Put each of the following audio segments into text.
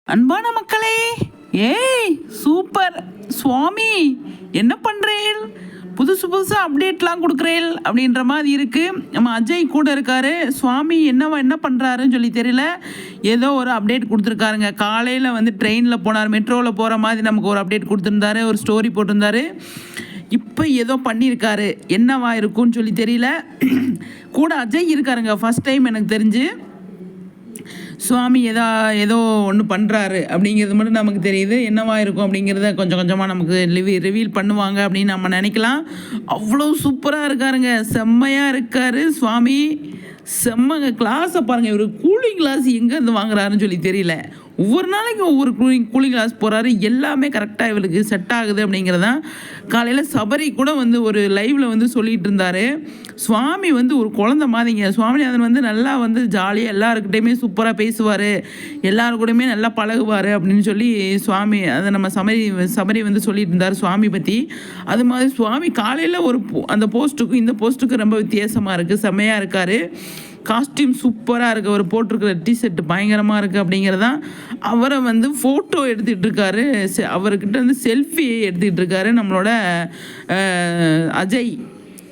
அன்பான மக்களே, ஏய் சூப்பர் சுவாமி, என்ன பண்ணுறேன், புதுசு புதுசாக அப்டேட்லாம் கொடுக்குறேன் அப்படின்ற மாதிரி இருக்குது. நம்ம அஜய் கூட இருக்காரு. சுவாமி என்ன பண்ணுறாருன்னு சொல்லி தெரியல. ஏதோ ஒரு அப்டேட் கொடுத்துருக்காருங்க. காலையில் வந்து ட்ரெயினில் போனார், மெட்ரோவில் போகிற மாதிரி நமக்கு ஒரு அப்டேட் கொடுத்துருந்தாரு, ஒரு ஸ்டோரி போட்டிருந்தாரு. இப்போ ஏதோ பண்ணியிருக்காரு, என்னவா இருக்கும்னு சொல்லி தெரியல. கூட அஜய் இருக்காருங்க. ஃபஸ்ட் டைம் எனக்கு தெரிஞ்சு சுவாமி ஏதோ ஒன்று பண்ணுறாரு அப்படிங்கிறது மட்டும் நமக்கு தெரியுது. என்னவா இருக்கும் அப்படிங்கிறத கொஞ்சம் கொஞ்சமாக நமக்கு ரிவீல் பண்ணுவாங்க அப்படின்னு நம்ம நினைக்கலாம். அவ்வளோ சூப்பராக இருக்காருங்க, செம்மையாக இருக்கார் சுவாமி, செம்மங்க. கிளாஸை பாருங்கள், இவர் கூலிங் கிளாஸ் எங்கேருந்து வாங்குறாருன்னு சொல்லி தெரியல. ஒவ்வொரு நாளைக்கும் ஒவ்வொரு கூலிங் கிளாஸ் போகிறாரு, எல்லாமே கரெக்டாக இவளுக்கு செட் ஆகுது அப்படிங்கிறதான். காலையில் சபரி கூட வந்து ஒரு லைவில் வந்து சொல்லிகிட்டு இருந்தார். சுவாமி வந்து ஒரு குழந்த மாதிரிங்க. சுவாமிநாதன் வந்து நல்லா வந்து ஜாலியாக எல்லாருக்கிட்டையுமே சூப்பராக பேசுவார், எல்லாரு கூடயுமே நல்லா பழகுவார் அப்படின்னு சொல்லி சுவாமி அதை நம்ம சபரி வந்து சொல்லிட்டு இருந்தார் சுவாமி பற்றி. அது மாதிரி சுவாமி காலையில் அந்த போஸ்ட்டுக்கும் இந்த போஸ்ட்டுக்கும் ரொம்ப வித்தியாசமாக இருக்குது, செம்மையாக இருக்கார். காஸ்டியூம் சூப்பராக இருக்குது, அவர் போட்டிருக்கிற டிஷர்ட் பயங்கரமாக இருக்குது அப்படிங்கிறதான். அவரை வந்து ஃபோட்டோ எடுத்துகிட்டு இருக்காரு, அவர்கிட்ட வந்து செல்ஃபி எடுத்துக்கிட்டு இருக்காரு நம்மளோட அஜய்.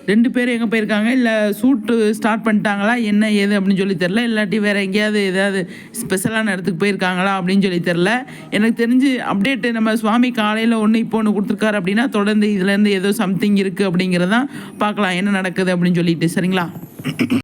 2 பேர் எங்கே போயிருக்காங்க, இல்லை ஷூட்டு ஸ்டார்ட் பண்ணிட்டாங்களா, என்ன ஏது அப்படின்னு சொல்லி தெரில. இல்லாட்டி வேறு எங்கேயாவது ஏதாவது ஸ்பெஷலான இடத்துக்கு போயிருக்காங்களா அப்படின்னு சொல்லி தெரில. எனக்கு தெரிஞ்சு அப்டேட்டு நம்ம சுவாமி காலையில் இப்போ ஒன்று கொடுத்துருக்காரு அப்படின்னா, தொடர்ந்து இதுலேருந்து ஏதோ சம்திங் இருக்குது அப்படிங்கிறதான் பார்க்கலாம் என்ன நடக்குது அப்படின்னு சொல்லிட்டு. சரிங்களா?